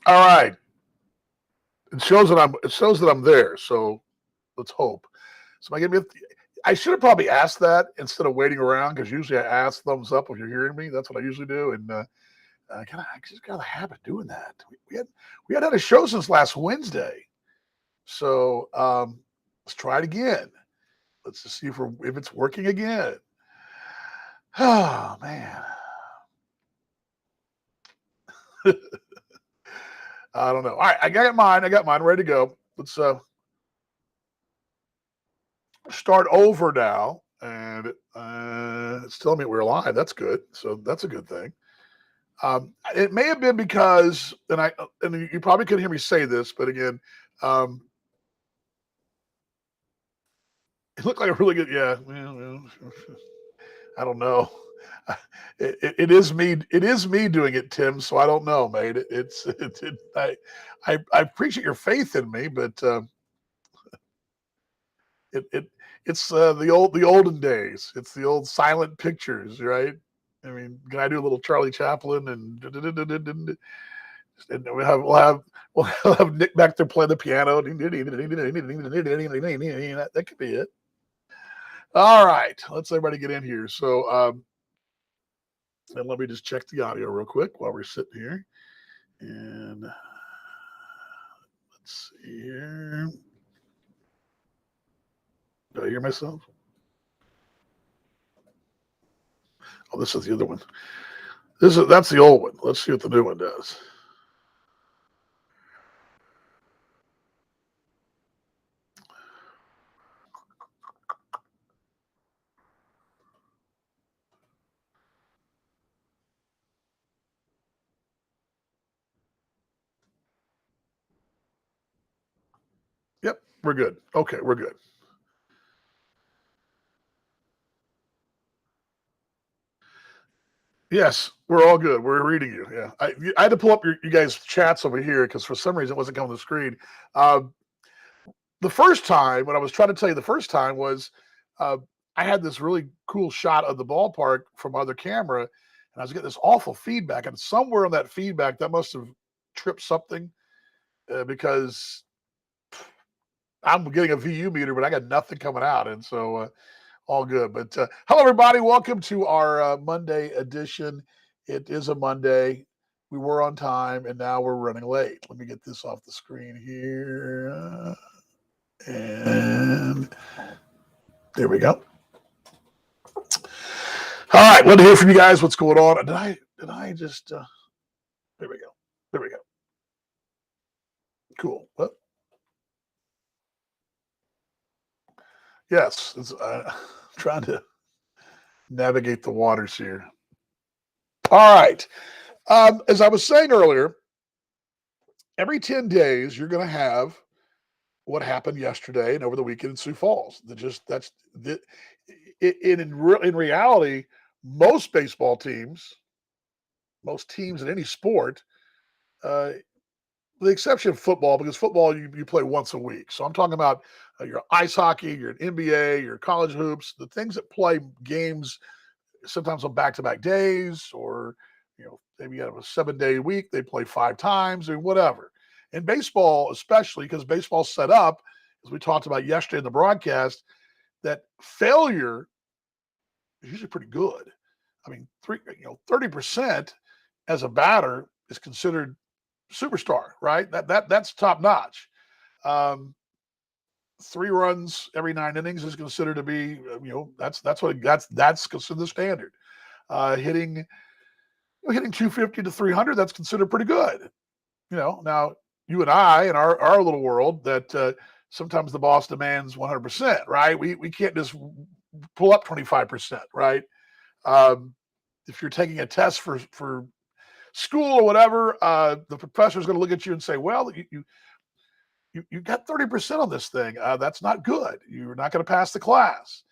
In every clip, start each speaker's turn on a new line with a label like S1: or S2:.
S1: All right. It shows that I'm there. So let's hope. Somebody give me. I should have probably asked that instead of waiting around because usually I ask thumbs up if you're hearing me. That's what I usually do, and I just got a habit doing that. We had had a show since last Wednesday, so let's try it again. Let's just see if it's working again. Oh man, I don't know. All right, I got mine. I got mine ready to go. Let's start over now, and it's telling me we're live. That's good. So that's a good thing. It may have been because, and you probably couldn't hear me say this, but again, um, it looked like a really good. Yeah, I don't know. It is me. It is me doing it, Tim. So I don't know, mate. I appreciate your faith in me, but it it it's the olden days. It's the old silent pictures, right? I mean, can I do a little Charlie Chaplin and we'll have Nick back there playing the piano. That could be it. All right, let's everybody get in here. So, and let me just check the audio real quick while we're sitting here. And let's see here. Do I hear myself? Oh, this is the other one. That's the old one. Let's see what the new one does. Yep, we're good. Okay, we're good. Yes, we're all good. We're reading you. Yeah, I had to pull up you guys' chats over here because for some reason it wasn't coming on the screen. Uh, the first time, when I was trying to tell you the first time was, uh, I had this really cool shot of the ballpark from my other camera, and I was getting this awful feedback. And somewhere in that feedback, that must have tripped something because I'm getting a VU meter, but I got nothing coming out, and so all good. But hello, everybody. Welcome to our Monday edition. It is a Monday. We were on time, and now we're running late. Let me get this off the screen here. And there we go. All right, let me hear from you guys. What's going on? Did I just? There we go. There we go. Cool. Well, yes, it's trying to navigate the waters here. All right. As I was saying earlier, every 10 days you're going to have what happened yesterday and over the weekend in Sioux Falls. In reality, most baseball teams, most teams in any sport, uh, with the exception of football, because football you play once a week. So I'm talking about your ice hockey, your NBA, your college hoops, the things that play games sometimes on back-to-back days, or maybe you have a 7-day week, they play 5 times or whatever. In baseball, especially because baseball's set up, as we talked about yesterday in the broadcast, that failure is usually pretty good. I mean, 30% as a batter is considered superstar, right? That's top notch. 3 runs every 9 innings is considered to be, that's considered the standard. Hitting 250 to 300, that's considered pretty good. Now you and I in our little world that sometimes the boss demands 100%, right? We can't just pull up 25%, right? If you're taking a test for school or whatever, the professor is going to look at you and say, well, you got 30% on this thing. That's not good. You're not going to pass the class.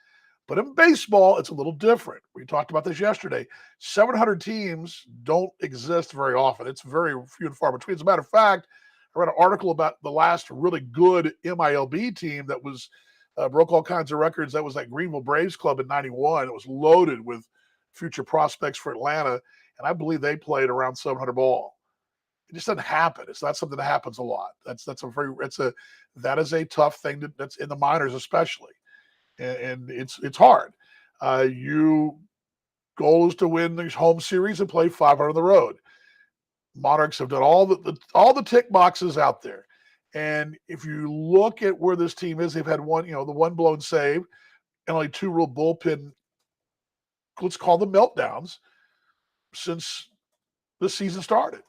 S1: But in baseball, it's a little different. We talked about this yesterday. 700 teams don't exist very often. It's very few and far between. As a matter of fact, I read an article about the last really good MILB team that was broke all kinds of records. That was that Greenville Braves club in '91. It was loaded with future prospects for Atlanta, and I believe they played around 700 ball. It just doesn't happen. It's not something that happens a lot. That is a tough thing that's in the minors especially, and it's hard. You goal is to win the home series and play 500 on the road. Monarchs have done all the tick boxes out there. And if you look at where this team is, they've had the one blown save and only two real bullpen, let's call them meltdowns, since the season started.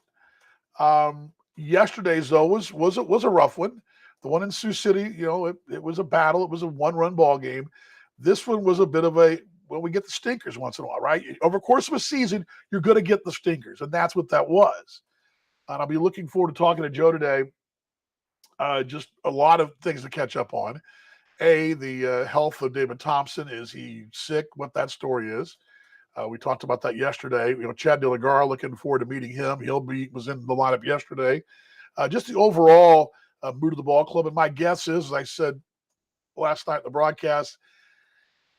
S1: Yesterday's though was a rough one. The one in Sioux City, it was a battle. It was a 1-run ball game. This one was a bit of we get the stinkers once in a while, right? Over the course of a season, you're going to get the stinkers, and that's what that was. And I'll be looking forward to talking to Joe today. Just a lot of things to catch up on. The health of David Thompson. Is he sick? What that story is. We talked about that yesterday. Chad DeLagarra, looking forward to meeting him. Was in the lineup yesterday. Just the overall mood of the ball club. And my guess is, as I said last night in the broadcast,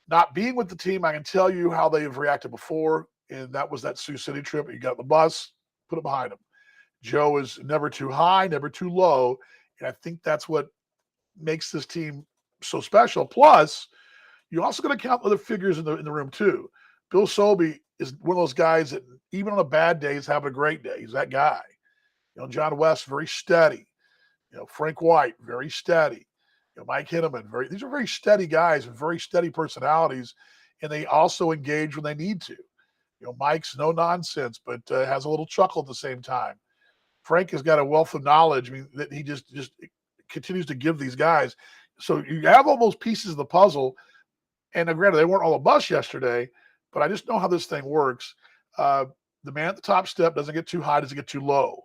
S1: not being with the team, I can tell you how they have reacted before. And that was that Sioux City trip. You got the bus, put it behind him. Joe is never too high, never too low. And I think that's what makes this team so special. Plus, you're also going to count other figures in the room too. Bill Selby is one of those guys that even on a bad day is having a great day. He's that guy. John West, very steady. Frank White, very steady. Mike Hinneman, these are very steady guys with very steady personalities, and they also engage when they need to. Mike's no nonsense, but has a little chuckle at the same time. Frank has got a wealth of knowledge. I mean, that he just continues to give these guys. So you have all those pieces of the puzzle. And granted, they weren't all a bus yesterday, but I just know how this thing works. The man at the top step doesn't get too high, doesn't get too low.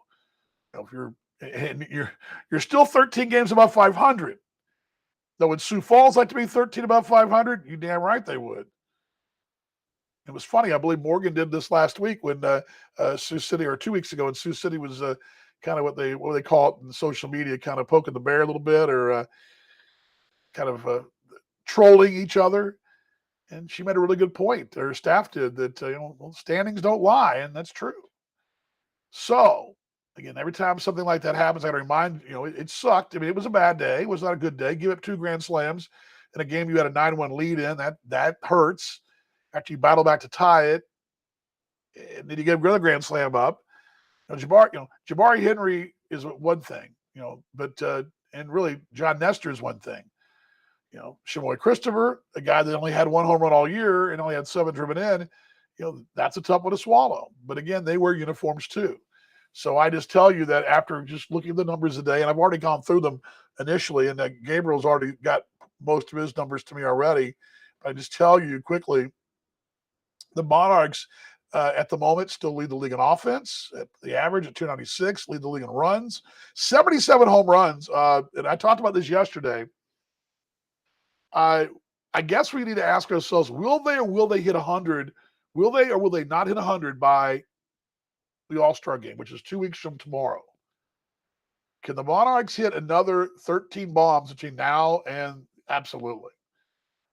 S1: If you're still 13 games above 500. Though would Sioux Falls like to be 13 above 500? You damn right they would. It was funny. I believe Morgan did this last week when Sioux City, or 2 weeks ago, and Sioux City was kind of what they call it in social media, kind of poking the bear a little bit, or kind of trolling each other. And she made a really good point. Her staff did that. Standings don't lie, and that's true. So again, every time something like that happens, I got to remind it sucked. I mean, it was a bad day. It was not a good day. Give up 2 grand slams in a game you had a 9-1 lead in. That hurts. After you battle back to tie it, and then you get another grand slam up. Jabari Henry is one thing, but and really John Nestor is one thing. Shamoy Christopher, a guy that only had 1 home run all year and only had 7 driven in, that's a tough one to swallow. But again, they wear uniforms too. So I just tell you that after just looking at the numbers today, and I've already gone through them initially, and Gabriel's already got most of his numbers to me already. But I just tell you quickly, the Monarchs at the moment still lead the league in offense. At the average at 296, lead the league in runs, 77 home runs. And I talked about this yesterday. I guess we need to ask ourselves, will they hit 100? Will they or will they not hit 100 by the All-Star game, which is 2 weeks from tomorrow? Can the Monarchs hit another 13 bombs between now and absolutely?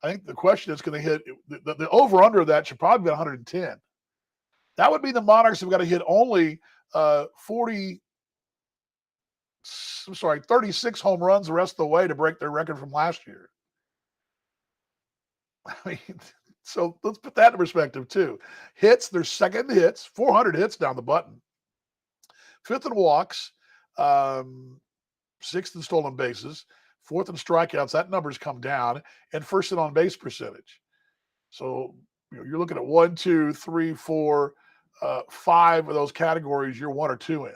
S1: I think the question is, can they hit the over-under of that should probably be 110. That would mean the Monarchs have got to hit only 36 home runs the rest of the way to break their record from last year. I mean, so let's put that in perspective too. Hits, their second hits, 400 hits down the button. 5th in walks, 6th in stolen bases, 4th in strikeouts. That number's come down, and 1st in on base percentage. So you're looking at 1, 2, 3, 4, 5 of those categories. You're 1 or 2 in.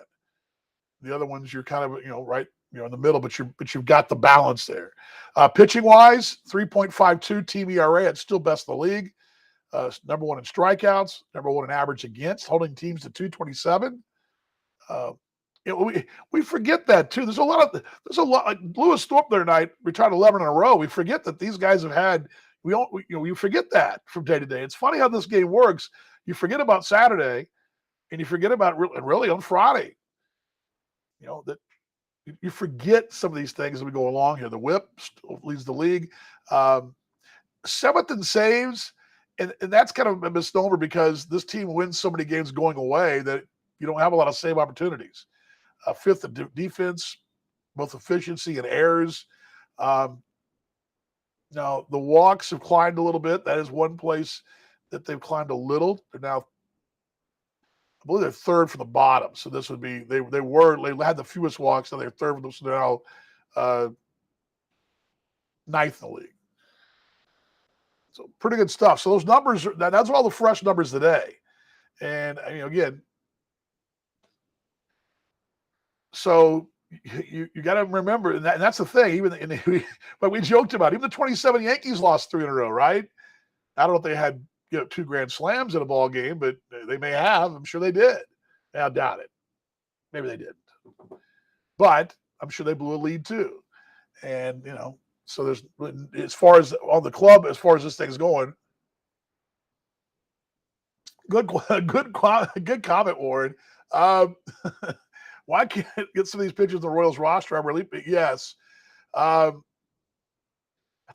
S1: The other ones you're kind of right in the middle, but you've got the balance there. Pitching wise, 3.52 team ERA. It's still best in the league. Number 1 in strikeouts, number 1 in average against, holding teams to 227. We forget that too. There's a lot. Like Lewis Thorpe the other night retired 11 in a row. We forget that these guys have had. We forget that from day to day. It's funny how this game works. You forget about Saturday, and you forget about really on Friday. That you forget some of these things as we go along here. The whip leads the league. 7th in saves, and that's kind of a misnomer because this team wins so many games going away that you don't have a lot of save opportunities. fifth in defense, both efficiency and errors. Um, Now the walks have climbed a little bit. That is one place that they've climbed a little. They're now, I believe, they're third from the bottom. So this would be they had the fewest walks, so they're third from them. So they're now uh, ninth in the league. So pretty good stuff. So those numbers, that's all the fresh numbers today. And again, so you got to remember, and that's the thing. But we joked about it, even the 27 Yankees lost 3 in a row, right? I don't know if they had 2 grand slams in a ball game, but they may have. I'm sure they did. I doubt it. Maybe they didn't, but I'm sure they blew a lead too. And so there's, as far as on the club, as far as this thing's going, good comment, Warren. Why can't I get some of these pitchers on the Royals roster? I'm really, yes. That's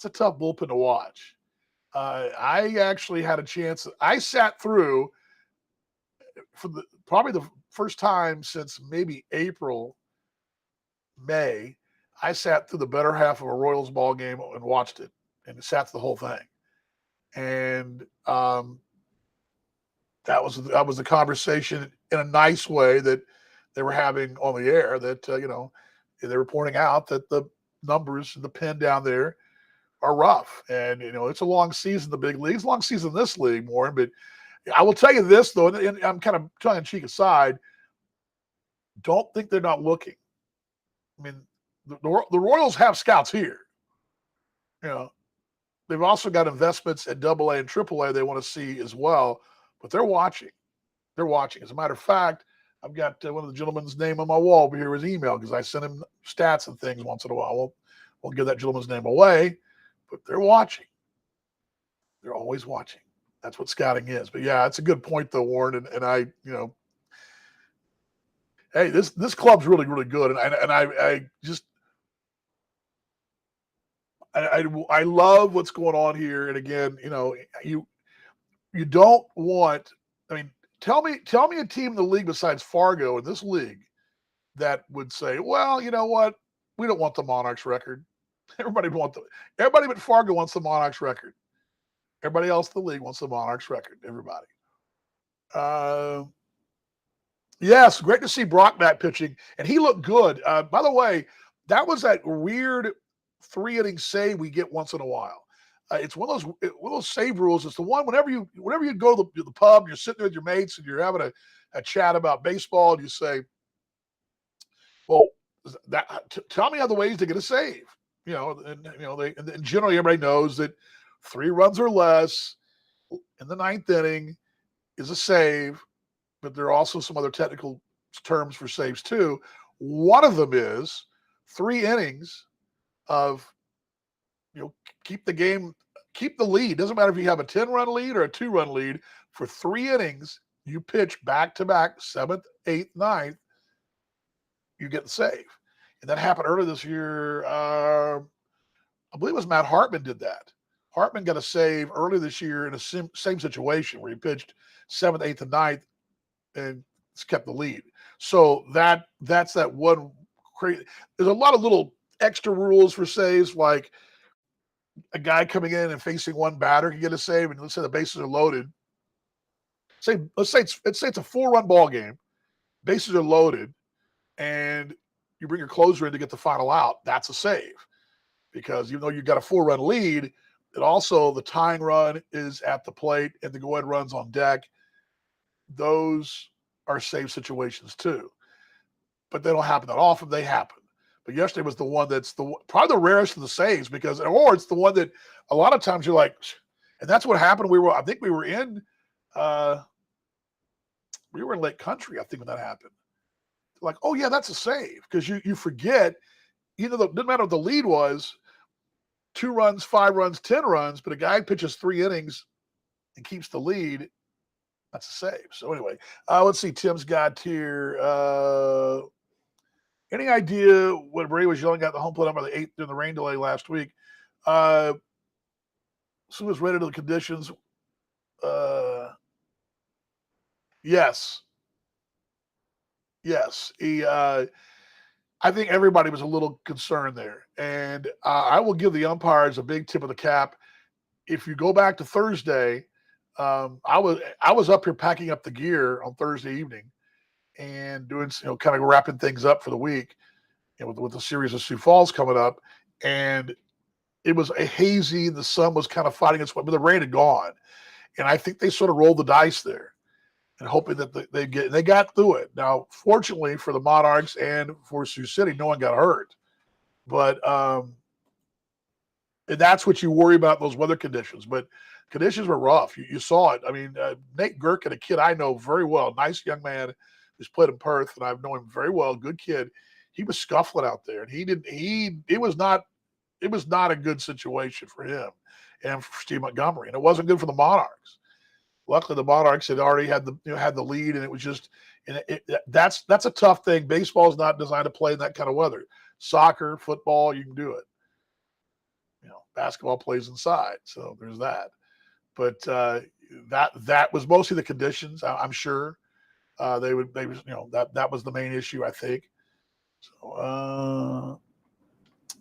S1: a tough bullpen to watch. I actually had a chance. I sat through for probably the first time since maybe April, May. I sat through the better half of a Royals ball game and watched it, and sat through the whole thing. And that was the conversation in a nice way that they were having on the air. That they were pointing out that the numbers in the pen down there are rough, and it's a long season. The big leagues, long season in this league, more. But I will tell you this though, and I'm kind of tongue in cheek aside. Don't think they're not looking. I mean, the Royals have scouts here. They've also got investments at AA and AAA they want to see as well, but they're watching. They're watching. As a matter of fact, I've got one of the gentleman's name on my wall over here, his email, because I send him stats and things once in a while. Won't give that gentleman's name away, but they're watching. They're always watching. That's what scouting is. But yeah, it's a good point though, Warren. And I, hey, this club's really, really good. And I just I love what's going on here. And again, you don't want. I mean, tell me a team in the league besides Fargo in this league that would say, well, you know what, we don't want the Monarchs record. Everybody but Fargo wants the Monarchs record. Everybody else in the league wants the Monarchs record. Everybody. Yes, great to see Brock back pitching, and he looked good. By the way, that was that weird 3-inning save we get once in a while. It's one of those save rules. It's the one whenever you go to the pub, you're sitting there with your mates, and you're having a chat about baseball, and you say, "Well, tell me other ways to get a save." And generally everybody knows that 3 runs or less in the 9th inning is a save, but there are also some other technical terms for saves too. One of them is 3 innings of, keep the game, keep the lead. Doesn't matter if you have a 10-run lead or a 2-run lead. For 3 innings, you pitch back-to-back, 7th, 8th, 9th, you get the save. And that happened earlier this year. I believe it was Matt Hartman did that. Hartman got a save earlier this year in a same situation where he pitched 7th, 8th, and 9th and it's kept the lead. So that's that one crazy. There's a lot of little extra rules for saves, like a guy coming in and facing one batter can get a save, and let's say the bases are loaded. Let's say it's a 4-run ball game, bases are loaded, and you bring your closer in to get the final out. That's a save, because even though you've got a 4-run lead, it also the tying run is at the plate and the go-ahead run's on deck. Those are save situations too, but they don't happen that often. They happen. But yesterday was the one that's probably the rarest of the saves, because, or it's the one that a lot of times you're like, and that's what happened. I think we were in Lake Country, I think, when that happened. Like, oh yeah, that's a save, because you forget, doesn't matter what the lead was, 2 runs, 5 runs, 10 runs, but a guy pitches 3 innings and keeps the lead. That's a save. So anyway, let's see. Tim's got here. Any idea what Brady was yelling at the home plate umpire the 8th during the rain delay last week? As soon as ready to the conditions. Yes. Yes, I think everybody was a little concerned there, and I will give the umpires a big tip of the cap. If you go back to Thursday, I was up here packing up the gear on Thursday evening and doing kind of wrapping things up for the week, with the series of Sioux Falls coming up, and it was a hazy. The sun was kind of fighting its way, but the rain had gone, and I think they sort of rolled the dice there and hoping that they got through it. Now, fortunately for the Monarchs and for Sioux City, no one got hurt, but and that's what you worry about, those weather conditions. But conditions were rough. You saw it. I mean, Nate Gherkin, a kid I know very well, nice young man who's played in Perth, and I've known him very well, good kid. He was scuffling out there, and he didn't. It was not a good situation for him and for Steve Montgomery, and it wasn't good for the Monarchs. Luckily, the Monarchs had already had the lead, and it was just, and that's a tough thing. Baseball is not designed to play in that kind of weather. Soccer, football, you can do it. Basketball plays inside, so there's that. But that was mostly the conditions. I'm sure that was the main issue, I think. So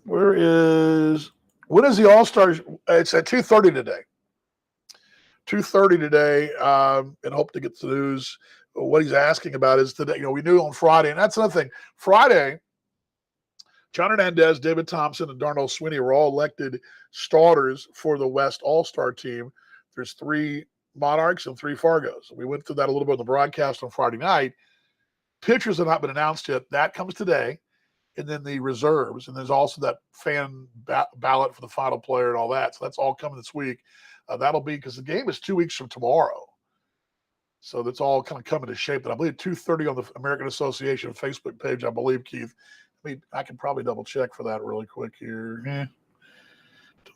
S1: when is the All Stars? It's at 2:30 today. 2:30 today, and hope to get the news. What he's asking about is today. We knew on Friday, and that's another thing. Friday, John Hernandez, David Thompson, and Darnell Sweeney were all elected starters for the West All-Star team. There's 3 Monarchs and 3 Fargos. We went through that a little bit on the broadcast on Friday night. Pitchers have not been announced yet. That comes today. And then the reserves. And there's also that fan ballot for the final player and all that. So that's all coming this week. That'll be because the game is 2 weeks from tomorrow. So that's all kind of coming to shape. And I believe 2:30 on the American Association Facebook page, I believe, Keith. I can probably double check for that really quick here. Don't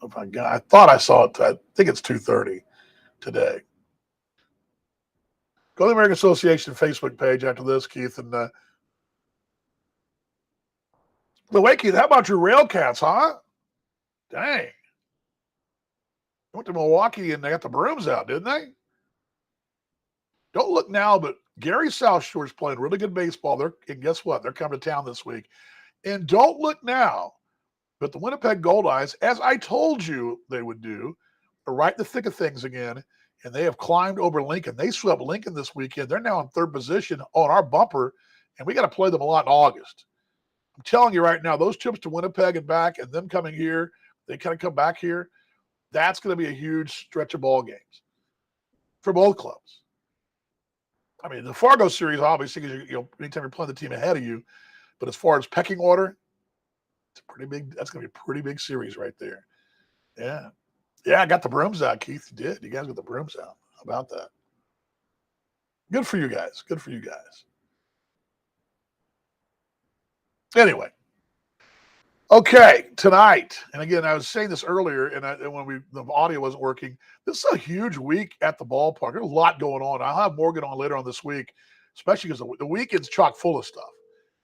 S1: know if I thought I saw it. I think it's 2:30 today. Go to the American Association Facebook page after this, Keith. And the way, Keith, how about your Railcats, huh? Dang. Went to Milwaukee and they got the brooms out, didn't they? Don't look now, but Gary South Shore's playing really good baseball. And guess what? They're coming to town this week. And don't look now, but the Winnipeg Goldeyes, as I told you they would do, are right in the thick of things again, and they have climbed over Lincoln. They swept Lincoln this weekend. They're now in 3rd position on our bumper, and we got to play them a lot in August. I'm telling you right now, those trips to Winnipeg and back, and them coming here, they kind of come back here, that's going to be a huge stretch of ball games for both clubs. I mean, the Fargo series, obviously, because anytime you're playing the team ahead of you, but as far as pecking order, it's pretty big. That's going to be a pretty big series right there. Yeah. Yeah, I got the brooms out, Keith. You did. You guys got the brooms out. How about that? Good for you guys. Good for you guys. Anyway. Okay, tonight, and again, I was saying this earlier, and when the audio wasn't working, this is a huge week at the ballpark. There's a lot going on. I'll have Morgan on later on this week, especially because the weekend's chock full of stuff.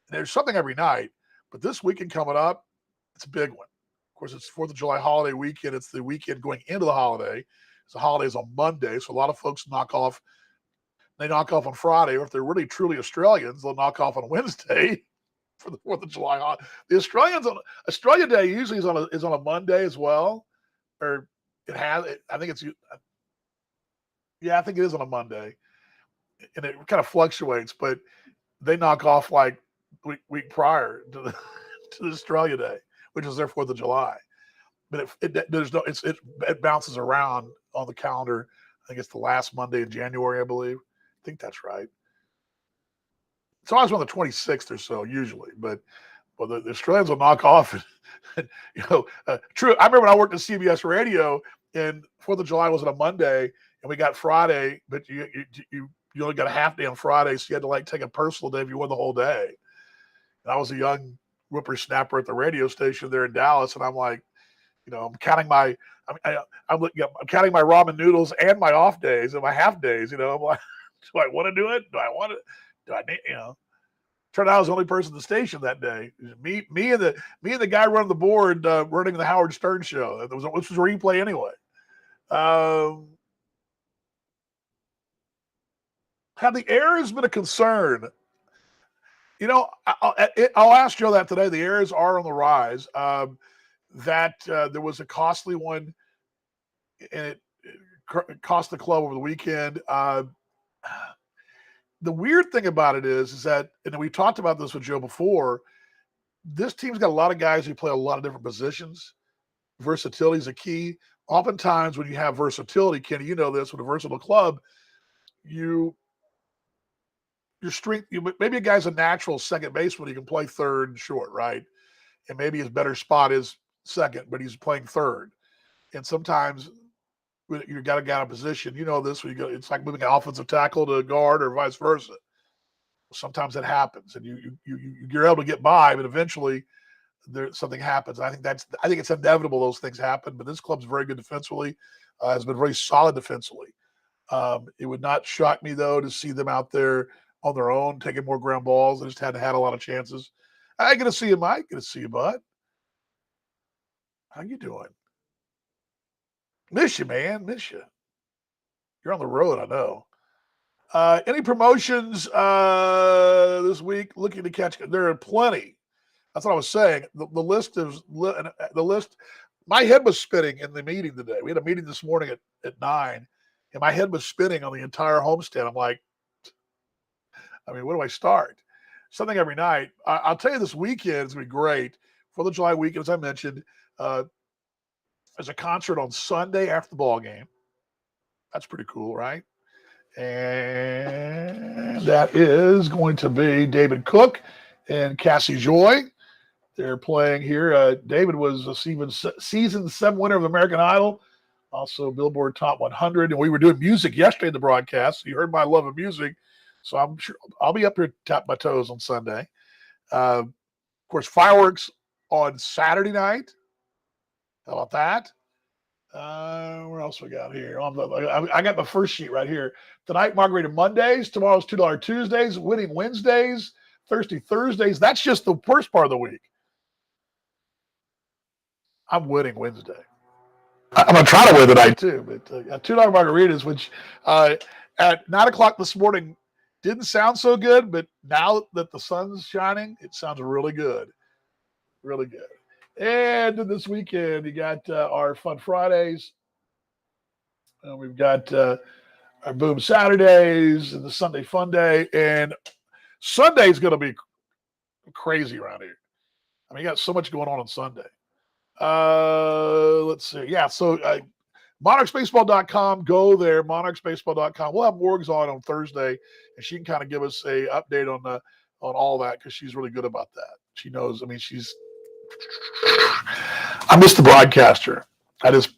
S1: And there's something every night, but this weekend coming up, it's a big one. Of course, it's 4th of July holiday weekend. It's the weekend going into the holiday. The holiday's on Monday, so a lot of folks knock off. They knock off on Friday, or if they're really truly Australians, they'll knock off on Wednesday for the 4th of July. The Australia Day usually is on a Monday as well, or it has. I think it's. Yeah, I think it is on a Monday, and it kind of fluctuates, but they knock off like week prior to the to the Australia Day, which is their 4th of July. But it bounces around on the calendar. I think it's the last Monday in January, I believe. I think that's right. It's always on the 26th or so, usually, but the Australians will knock off. True. I remember when I worked at CBS Radio, and 4th of July was on a Monday, and we got Friday, but you only got a half day on Friday, so you had to take a personal day if you won the whole day. And I was a young whippersnapper at the radio station there in Dallas, and I'm like, I'm counting my ramen noodles and my off days and my half days. I'm like, do I want to do it? Do I want it? Do I need? Turned out I was the only person at the station that day. Me and the guy running the board, running the Howard Stern show. Which was a replay anyway. Have the errors been a concern? I'll ask Joe that today. The errors are on the rise. There was a costly one, and it cost the club over the weekend. The weird thing about it is that, and we talked about this with Joe before, this team's got a lot of guys who play a lot of different positions. Versatility is a key. Oftentimes, when you have versatility, Kenny, you know this, with a versatile club, your strength, maybe a guy's a natural second baseman, he can play third and short, right? And maybe his better spot is second, but he's playing third. And sometimes you got to get out of position. You know this, when you go, it's like moving an offensive tackle to guard or vice versa. Sometimes it happens, and you're able to get by, but eventually something happens. I think it's inevitable those things happen. But this club's very good defensively, has been very solid defensively. It would not shock me though to see them out there on their own taking more ground balls. They just hadn't had a lot of chances. I get to see you, Mike. Good to see you, bud. How you doing? Miss you, man. Miss you. You're on the road, I know. Any promotions this week? Looking to catch? There are plenty. That's what I was saying. The list is the list. My head was spinning in the meeting today. We had a meeting this morning at 9, and my head was spinning on the entire homestand. I'm like, where do I start? Something every night. I'll tell you, this weekend is going to be great. 4th of July weekend, as I mentioned. There's a concert on Sunday after the ball game. That's pretty cool, right? And that is going to be David Cook and Cassie Joy. They're playing here. David was a season 7 winner of American Idol, also Billboard Top 100. And we were doing music yesterday in the broadcast. So you heard my love of music. So I'm sure I'll be up here tap my toes on Sunday. Of course, fireworks on Saturday night. How about that? Where else we got here? I got my first sheet right here. Tonight, Margarita Mondays. Tomorrow's $2 Tuesdays. Winning Wednesdays. Thursdays. That's just the first part of the week. I'm winning Wednesday. I'm going to try to win tonight, too. But $2 margaritas, which at 9 o'clock this morning didn't sound so good, but now that the sun's shining, it sounds really good. Really good. And this weekend, you got our Fun Fridays. We've got our Boom Saturdays and the Sunday Fun Day. And Sunday's going to be crazy around here. You got so much going on Sunday. Let's see. Yeah, so monarchsbaseball.com. Go there, monarchsbaseball.com. We'll have Morgs on Thursday, and she can kind of give us a update on all that, because she's really good about that. She knows. I miss the broadcaster. I just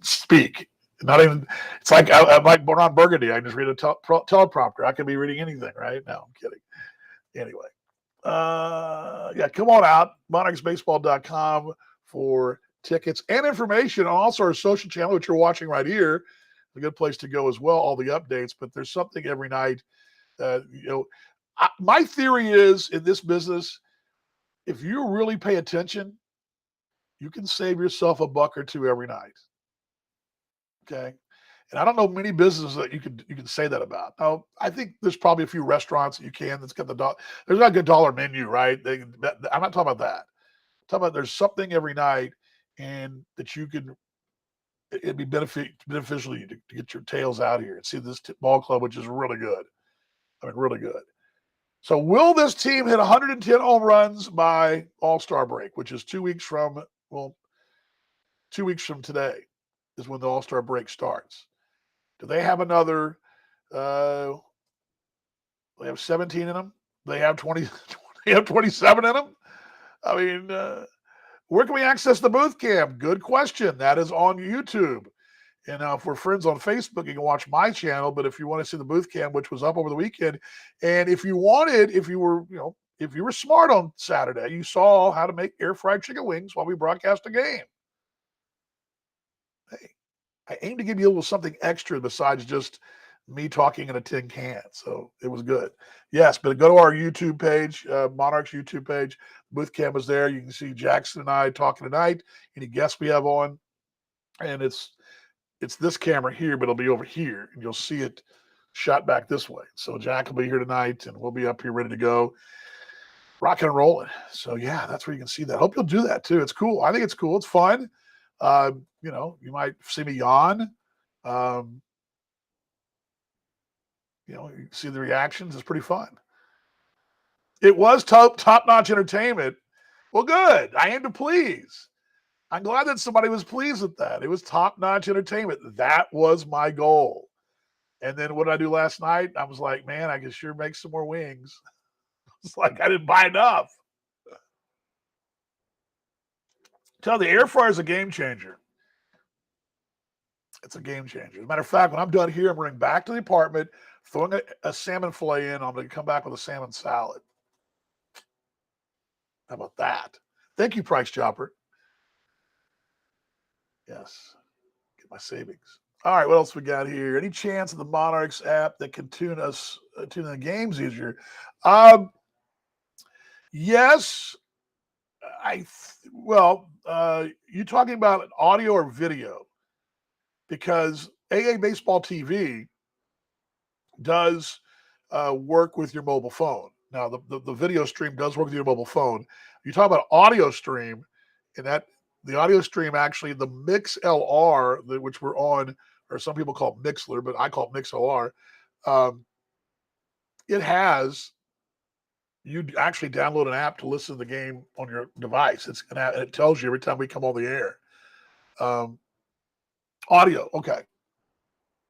S1: speak. Not even. It's like I'm like Ron Burgundy. I just read a teleprompter. I could be reading anything, right? No, I'm kidding. Anyway, come on out. MonarchsBaseball.com for tickets and information. Also, our social channel, which you're watching right here, a good place to go as well. All the updates, but there's something every night. My theory is, in this business, if you really pay attention, you can save yourself $1 or $2 every night. Okay. And I don't know many businesses that you can say that about. Now, I think there's probably a few restaurants that you can that's got there's not a good dollar menu, right? I'm not talking about that. I'm talking about there's something every night, and that it'd be beneficial to get your tails out here and see this ball club, which is really good. Really good. So will this team hit 110 home runs by All-Star break, which is 2 weeks from 2 weeks from today is when the All-Star break starts. Do they have another? They have 17 in them. They have 20. They have 27 in them. Where can we access the booth cam? Good question. That is on YouTube. And if we're friends on Facebook, you can watch my channel. But if you want to see the booth cam, which was up over the weekend, and if you were smart on Saturday, you saw how to make air fried chicken wings while we broadcast a game. Hey, I aim to give you a little something extra besides just me talking in a tin can. So it was good. Yes, but go to our YouTube page, Monarchs YouTube page. Booth cam is there. You can see Jackson and I talking tonight. Any guests we have on, and it's this camera here, but it'll be over here, and you'll see it shot back this way. So Jack will be here tonight, and we'll be up here ready to go, rocking and rolling. So yeah, that's where you can see that. Hope you'll do that too. It's cool. I think it's cool. It's fun. You might see me yawn. Um, you see the reactions. It's pretty fun. It was top notch entertainment. Well, good. I aim to please. I'm glad that somebody was pleased with that. It was top notch entertainment. That was my goal. And then what did I do last night? I was like, man, I can sure make some more wings. It's like I didn't buy enough. Tell the air fryer is a game changer. It's a game changer. As a matter of fact, when I'm done here, I'm running back to the apartment, throwing a salmon fillet in. I'm going to come back with a salmon salad. How about that? Thank you, Price Chopper. Yes, get my savings. All right, what else we got here? Any chance of the Monarchs app that can tune the games easier? Yes. You talking about audio or video? Because AA Baseball TV does work with your mobile phone. Now, the video stream does work with your mobile phone. You talk about audio stream, and that the audio stream actually, the Mix LR, which we're on, or some people call it Mixler, but I call it Mix LR. It has you actually download an app to listen to the game on your device. It tells you every time we come on the air. Audio, okay,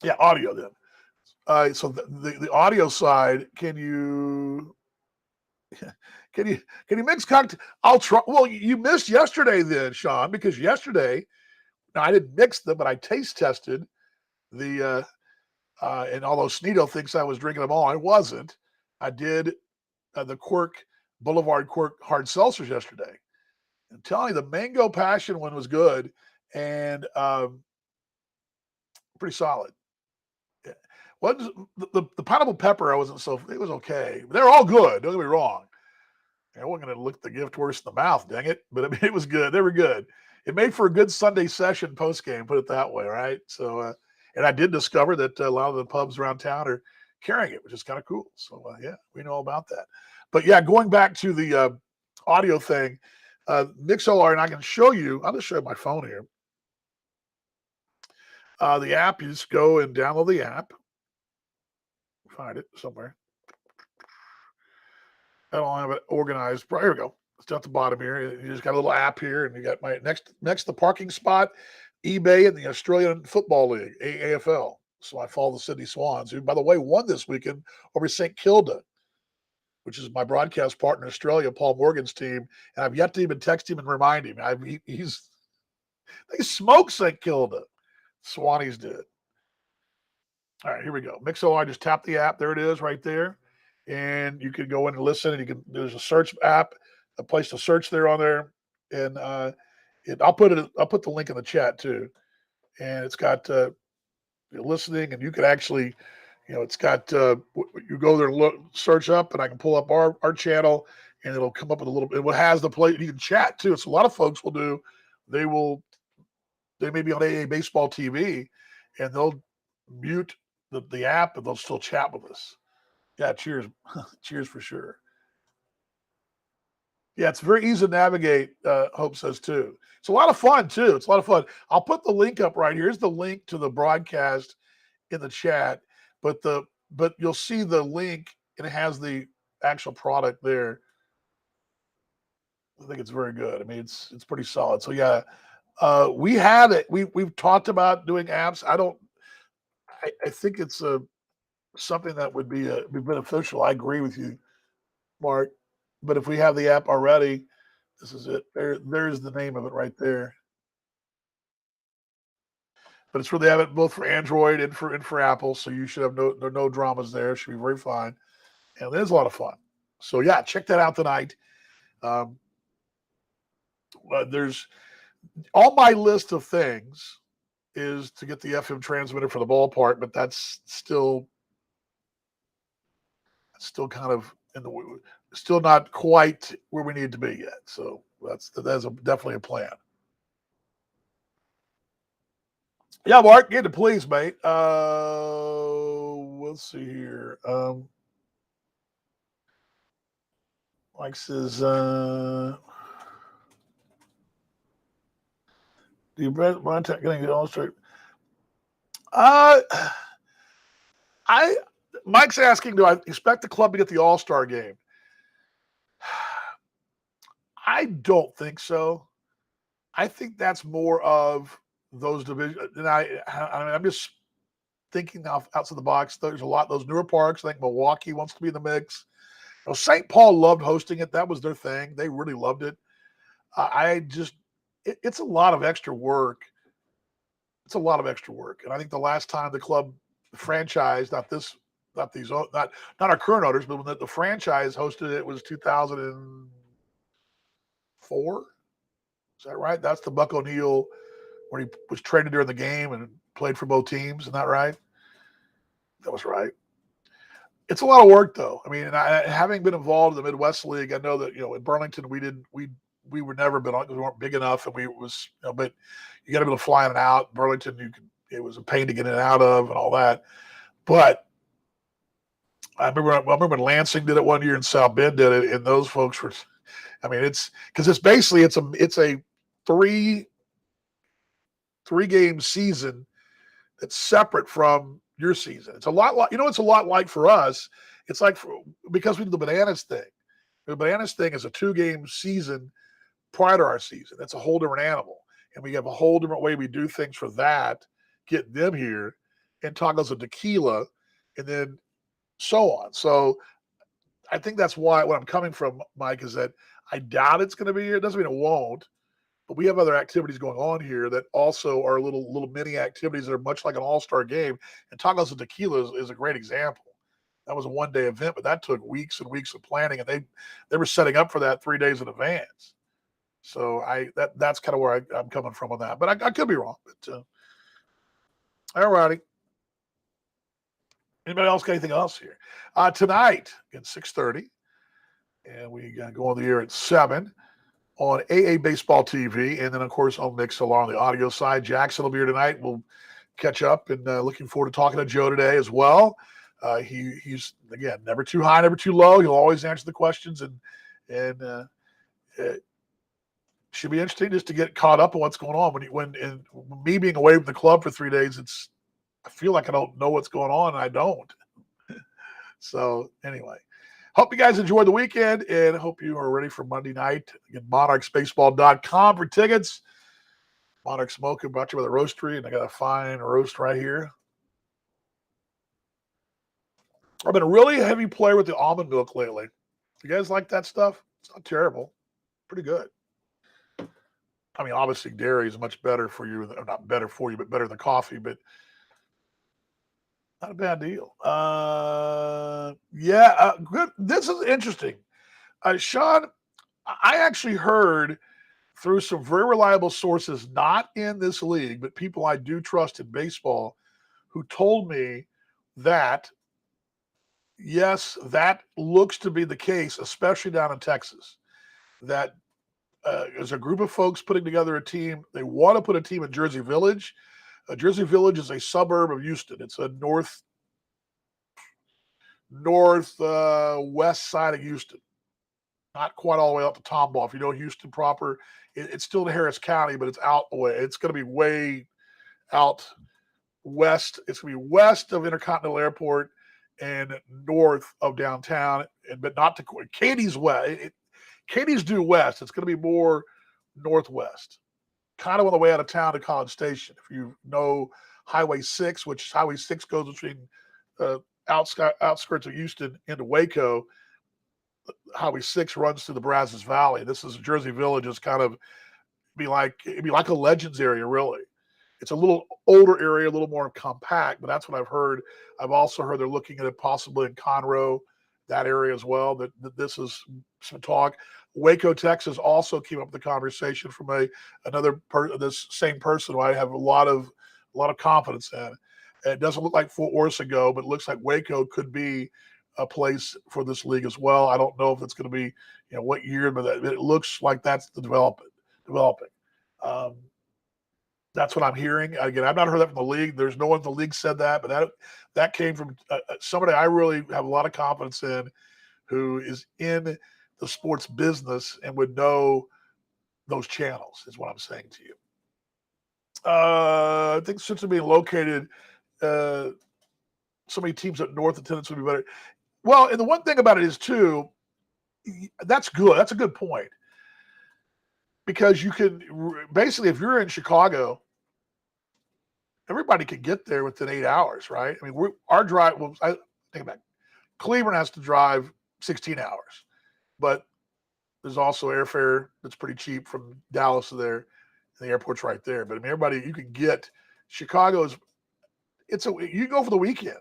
S1: yeah, audio then. So the audio side, can you mix cocktail? I'll try. Well, you missed yesterday then, Sean, because yesterday, now I didn't mix them, but I taste tested the and although Sneedo thinks I was drinking them all, I wasn't. I did the Boulevard Quirk hard seltzers yesterday. I'm telling you, the mango passion one was good and pretty solid. What the pineapple pepper? I wasn't so. It was okay. They're all good. Don't get me wrong. I wasn't going to look the gift horse in the mouth, dang it. But I mean, it was good. They were good. It made for a good Sunday session post game. Put it that way, right? So, and I did discover that a lot of the pubs around town are carrying it, which is kind of cool. So, yeah, we know about that. But yeah, going back to the audio thing, MixLR, and I can show you. I'll just show you my phone here. The app, you just go and download the app. Find it somewhere. I don't have it organized. Here we go. It's at the bottom here. You just got a little app here, and you got my next the parking spot, eBay, and the Australian Football League, AAFL. So I follow the Sydney Swans, who, by the way, won this weekend over St. Kilda, which is my broadcast partner in Australia, Paul Morgan's team. And I've yet to even text him and remind him. They smoked St. Kilda. Swannies did. All right, here we go. MixLR, just tap the app. There it is right there. And you can go in and listen, and there's a search app, a place to search there on there. And I'll put the link in the chat too. And it's got listening, and you can actually, it's got you go there and look, search up, and I can pull up our channel, and it'll come up with a little bit. It has the play. You can chat too. So a lot of folks will do. They may be on AA Baseball TV, and they'll mute the app, and they'll still chat with us. Yeah, cheers. Cheers for sure. Yeah, it's very easy to navigate, Hope says too. It's a lot of fun too. It's a lot of fun. I'll put the link up right here. Here's the link to the broadcast in the chat, but you'll see the link and it has the actual product there. I think it's very good. I mean, it's pretty solid. So yeah, we had it. We've talked about doing apps. I think it's something that would be beneficial. I agree with you, Mark. But if we have the app already, this is it. There's the name of it right there. But it's really have it both for Android and for Apple, so you should have no dramas there. It should be very fine, and it is a lot of fun. So yeah, check that out tonight. There's on my list of things is to get the FM transmitter for the ballpark, but that's still kind of still not quite where we need to be yet. So that's definitely a plan. Yeah, Mark, get it, please, mate. let's see here. Mike says, do you mind getting it all straight? Mike's asking, do I expect the club to get the All-Star game? I don't think so. I think that's more of those divisions. And I'm just thinking outside the box. There's a lot those newer parks. I think Milwaukee wants to be in the mix. St. Paul loved hosting it. That was their thing. They really loved it. It's a lot of extra work. It's a lot of extra work. And I think the last time the club franchise, not our current owners, but when the franchise hosted it was 2004. Is that right? That's the Buck O'Neill where he was traded during the game and played for both teams. Isn't that right? That was right. It's a lot of work, though. I mean, having been involved in the Midwest League, I know that in Burlington we were never been on. We weren't big enough, and but you got to be able to fly in and out. Burlington, it was a pain to get in and out of, and all that. But I remember when Lansing did it one year and South Bend did it, and those folks were. I mean, it's because it's basically it's a three game season that's separate from your season. It's a lot like it's a lot like for us. It's like because we do the Bananas thing. The Bananas thing is a 2-game season prior to our season. That's a whole different animal, and we have a whole different way we do things for that. Get them here, and Tacos of Tequila, and then so on. So I think that's why what I'm coming from, Mike, is that I doubt it's going to be here. It doesn't mean it won't, but we have other activities going on here that also are little mini activities that are much like an all-star game. And Tacos and Tequila is a great example. That was a one-day event, but that took weeks and weeks of planning, and they were setting up for that 3 days in advance. So that's kind of where I'm coming from on that. But I could be wrong. But all righty. Anybody else got anything else here? Tonight at 6:30, and we go on the air at 7 on AA Baseball TV, and then, of course, on Mixlr on the audio side. Jackson will be here tonight. We'll catch up, and looking forward to talking to Joe today as well. He's, again, never too high, never too low. He'll always answer the questions, and it should be interesting just to get caught up on what's going on. When me being away from the club for 3 days, I feel like I don't know what's going on, and I don't. So anyway, hope you guys enjoyed the weekend, and hope you are ready for Monday night. Again, monarchsbaseball.com for tickets. Monarchs Mocha brought to you by the Roastery, and I got a fine roast right here. I've been a really heavy player with the almond milk lately. You guys like that stuff? It's not terrible. Pretty good. I mean, obviously dairy is much better for you. Or not better for you, but better than coffee, but not a bad deal. Good. This is interesting. Sean, I actually heard through some very reliable sources, not in this league, but people I do trust in baseball, who told me that, yes, that looks to be the case, especially down in Texas, that there's a group of folks putting together a team. They want to put a team in Jersey Village. Jersey Village is a suburb of Houston. It's a northwest side of Houston. Not quite all the way up to Tomball. If you know Houston proper, it's still in Harris County, but it's out away. It's going to be way out west. It's going to be west of Intercontinental Airport and north of downtown, but not to Katie's west. Katie's due west. It's going to be more northwest, kind of on the way out of town to College Station. If you know Highway 6, which Highway 6 goes between outskirts of Houston into Waco, Highway 6 runs through the Brazos Valley. This is Jersey Village. Is kind of it'd be like a Legends area, really. It's a little older area, a little more compact, but that's what I've heard. I've also heard they're looking at it possibly in Conroe, that area as well. That this is some talk. Waco, Texas, also came up with the conversation from this same person who I have a lot of confidence in. It doesn't look like Fort Worth ago, but it looks like Waco could be a place for this league as well. I don't know if it's going to be, what year, but it looks like that's developing. That's what I'm hearing. Again, I've not heard that from the league. There's no one in the league said that, but that came from somebody I really have a lot of confidence in, who is in the sports business and would know those channels, is what I'm saying to you. I think since they're being located, so many teams up north, attendance would be better. Well, and the one thing about it is too, that's good. That's a good point, because you can basically, if you're in Chicago, everybody can get there within 8 hours, right? I mean, our drive. Well, I think about Cleveland has to drive 16 hours, but there's also airfare that's pretty cheap from Dallas to there, and the airport's right there. But I mean, everybody, you can get Chicago's. You go for the weekend.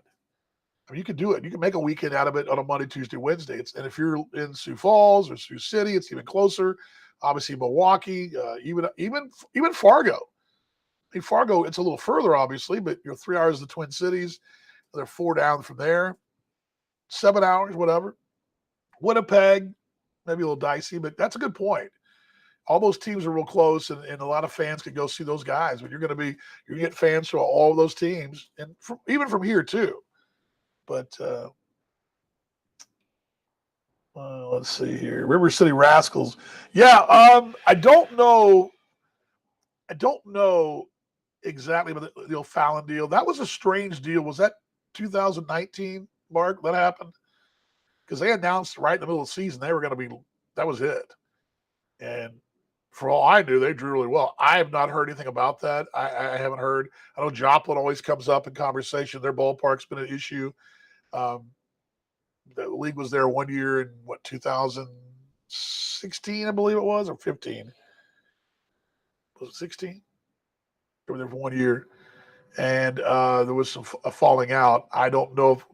S1: I mean, you can do it. You can make a weekend out of it on a Monday, Tuesday, Wednesday. And if you're in Sioux Falls or Sioux City, it's even closer. Obviously, Milwaukee, even Fargo. I mean, Fargo, it's a little further, obviously, but you're 3 hours to the Twin Cities. They're 4 down from there, 7 hours, whatever. Winnipeg, maybe a little dicey, but that's a good point. All those teams are real close, and a lot of fans can go see those guys. But you're going to get fans from all of those teams, and even from here too. But let's see here, River City Rascals. Yeah, I don't know exactly, but the O'Fallon deal, that was a strange deal. Was that 2019, Mark? That happened because they announced right in the middle of the season they were going to be. That was it, and for all I knew, they drew really well. I have not heard anything about that. I haven't heard. I know Joplin always comes up in conversation. Their ballpark's been an issue. The league was there 1 year in 2016, I believe it was, or 15. Was it 16? They were there for 1 year, and there was some falling out. I don't know if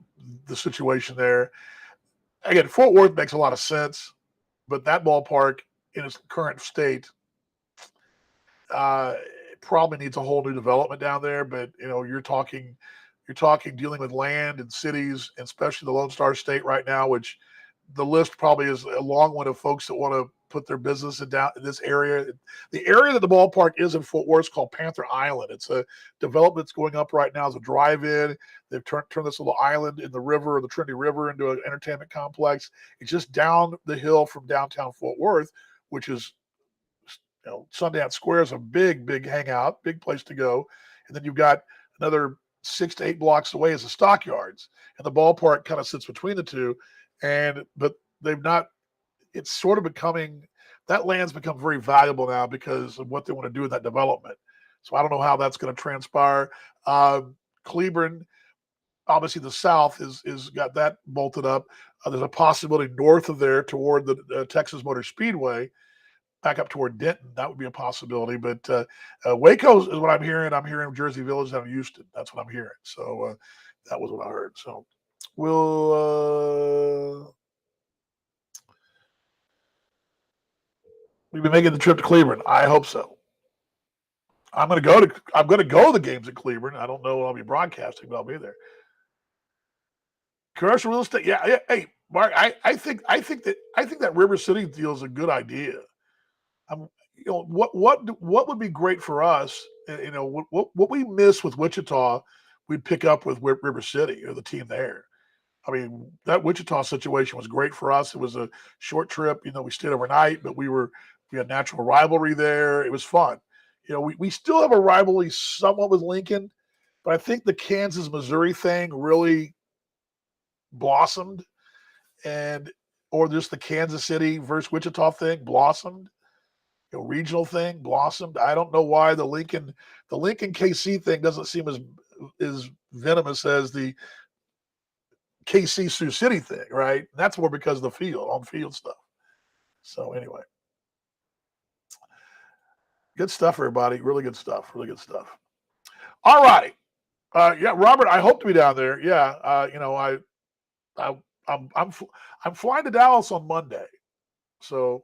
S1: the situation there. Again, Fort Worth makes a lot of sense, but that ballpark in its current state probably needs a whole new development down there. But you're talking dealing with land and cities, and especially the Lone Star State right now, which the list probably is a long one of folks that want to put their business in this area. The area that the ballpark is in Fort Worth is called Panther Island. It's a development that's going up right now as a drive-in. They've turned this little island in the river, the Trinity River, into an entertainment complex. It's just down the hill from downtown Fort Worth, which is, Sundance Square is a big hangout, big place to go. And then you've got another 6 to 8 blocks away is the Stockyards, and the ballpark kind of sits between the two. But they've not. It's sort of becoming, that land's become very valuable now because of what they want to do in that development. So I don't know how that's going to transpire. Cleburne, obviously the South is got that bolted up. There's a possibility north of there toward the Texas Motor Speedway, back up toward Denton. That would be a possibility. But Waco is what I'm hearing. I'm hearing Jersey Village down in Houston. That's what I'm hearing. So that was what I heard. So we'll be making the trip to Cleveland. I hope so. I'm going to go to the games at Cleveland. I don't know when I'll be broadcasting, but I'll be there. Commercial real estate. Yeah. Hey, Mark, I think that River City deal is a good idea. What would be great for us? What we miss with Wichita, we'd pick up with River City or the team there. I mean, that Wichita situation was great for us. It was a short trip. We stayed overnight, but we had natural rivalry there. It was fun. We still have a rivalry somewhat with Lincoln, but I think the Kansas-Missouri thing really blossomed, or just the Kansas City versus Wichita thing blossomed. Regional thing blossomed. I don't know why the Lincoln KC thing doesn't seem as venomous as the KC Sioux City thing, right? That's more because of the on-field stuff. So anyway, good stuff, everybody. Really good stuff. Really good stuff. All righty. Yeah, Robert, I hope to be down there. Yeah, I'm flying to Dallas on Monday, so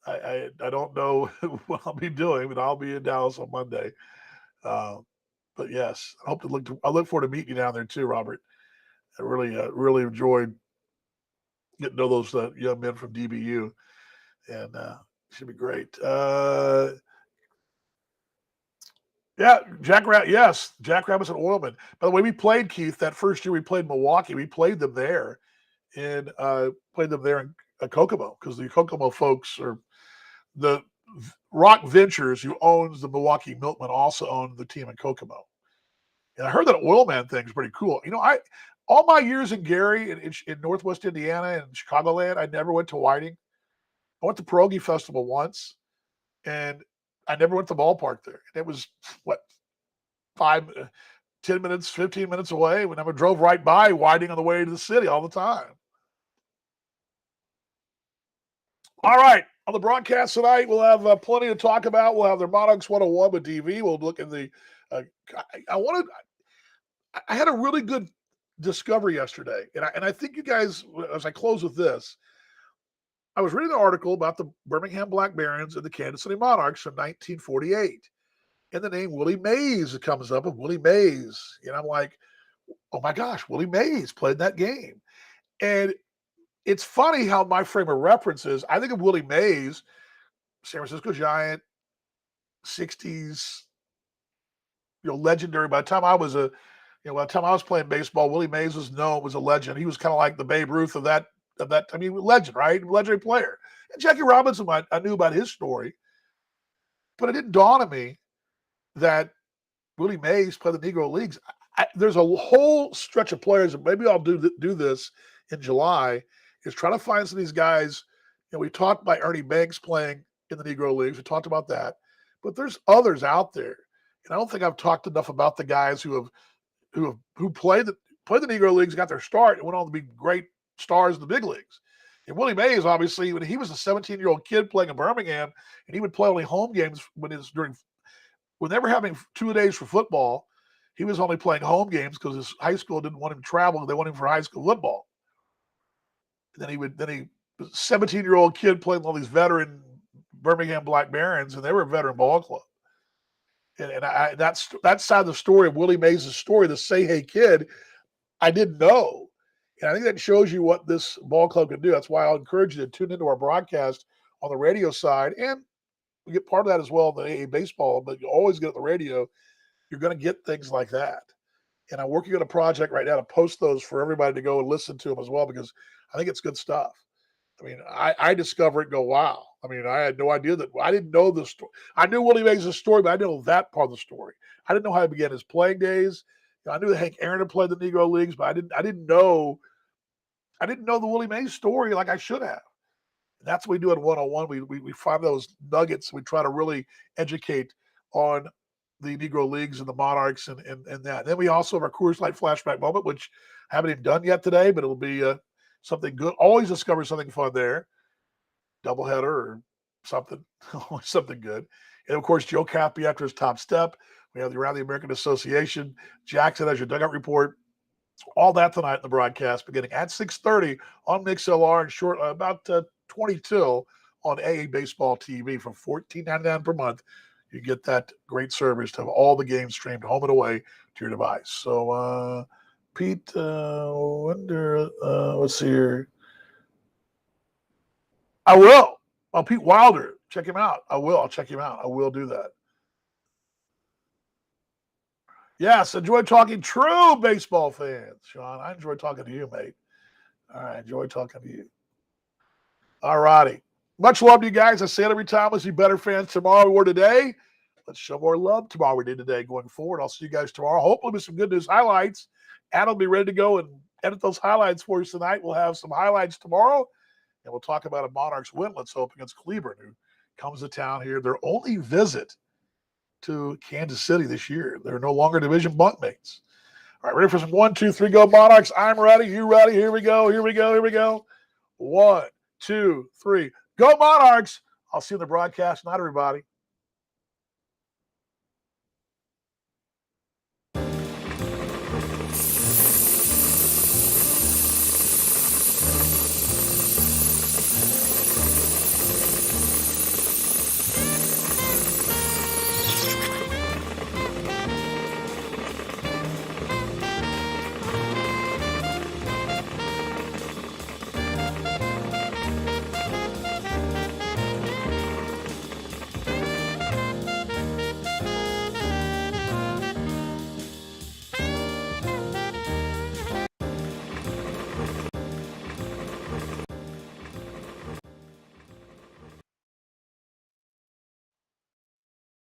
S1: I don't know what I'll be doing, but I'll be in Dallas on Monday. But yes, I look forward to meeting you down there too, Robert. I really enjoyed getting to know those young men from DBU, and it should be great. Yeah, Jackrabbits and Oilmen. By the way, we played, Keith, that first year we played Milwaukee. We played them there in Kokomo, because the Kokomo folks are the Rock Ventures, who owns the Milwaukee Milkmen, also own the team in Kokomo. And I heard that Oilman thing is pretty cool. I all my years in Gary, in Northwest Indiana and Chicagoland, I never went to Whiting. I went to Pierogi Festival once, and I never went to the ballpark there. And it was what, 10 minutes, 15 minutes away. When I drove right by Whiting on the way to the city all the time. All right. On the broadcast tonight, we'll have plenty to talk about. We'll have the Monarchs 101 with DV. We'll look at the. I had a really good discovery yesterday, and I think you guys, as I close with this, I was reading an article about the Birmingham Black Barons and the Kansas City Monarchs from 1948, and the name Willie Mays comes up, of Willie Mays, and I'm like, oh my gosh, Willie Mays played in that game. And it's funny how my frame of reference is. I think of Willie Mays, San Francisco Giant, 60s, legendary. By the time I was playing baseball, Willie Mays was a legend. He was kind of like the Babe Ruth of that. I mean, legend, right? Legendary player. And Jackie Robinson, I knew about his story, but it didn't dawn on me that Willie Mays played the Negro Leagues. There's a whole stretch of players, and maybe I'll do this in July, is try to find some of these guys. We talked about Ernie Banks playing in the Negro Leagues. We talked about that, but there's others out there, and I don't think I've talked enough about the guys who played the Negro Leagues, got their start, and went on to be great stars in the big leagues. And Willie Mays, obviously, when he was a 17-year-old kid playing in Birmingham, and he would play only home games when they were having 2 days for football, he was only playing home games because his high school didn't want him to travel. They wanted him for high school football. And then he was a 17-year-old kid playing all these veteran Birmingham Black Barons, and they were a veteran ball club. And that side of the story of Willie Mays' story, the say hey kid, I didn't know. And I think that shows you what this ball club can do. That's why I'll encourage you to tune into our broadcast on the radio side, and we get part of that as well in the AA baseball, but you always get at the radio. You're going to get things like that. And I'm working on a project right now to post those for everybody to go and listen to them as well, because I think it's good stuff. I mean, I discover it and go, wow. I mean, I had no idea that. I didn't know the story. I knew Willie Mays' story, but I didn't know that part of the story. I didn't know how he began his playing days. I knew that Hank Aaron had played the Negro Leagues, but I didn't know the Willie Mays story like I should have. And that's what we do at 101. We find those nuggets. We try to really educate on the Negro Leagues and the Monarchs and that. And then we also have our Coors Light flashback moment, which I haven't even done yet today, but it'll be something good. Always discover something fun there. Doubleheader or something. Always something good. And of course, Joe Cappy after his top step. We have the Around the American Association. Jackson has your dugout report. All that tonight in the broadcast, beginning at 6:30 on MixLR and short about 20 till on AA Baseball TV for $14.99 per month. You get that great service to have all the games streamed home and away to your device. So, Pete, let's see here. I will. Oh, Pete Wilder. Check him out. I will. I'll check him out. I will do that. Yes, enjoy talking true baseball fans, Sean. I enjoy talking to you, mate. All right, enjoy talking to you. All righty. Much love to you guys. I say it every time. Let's be better fans tomorrow or today. Let's show more love tomorrow we did today going forward. I'll see you guys tomorrow. Hopefully with some good news highlights. Adam will be ready to go and edit those highlights for us tonight. We'll have some highlights tomorrow, and we'll talk about a Monarchs win, let's hope, against Cleveland, who comes to town here. Their only visit to Kansas City this year. They're no longer division bunkmates. All right, ready for some 1, 2, 3, go Monarchs. I'm ready. You ready? Here we go. Here we go. Here we go. 1, 2, 3. Go Monarchs. I'll see you in the broadcast. Not everybody.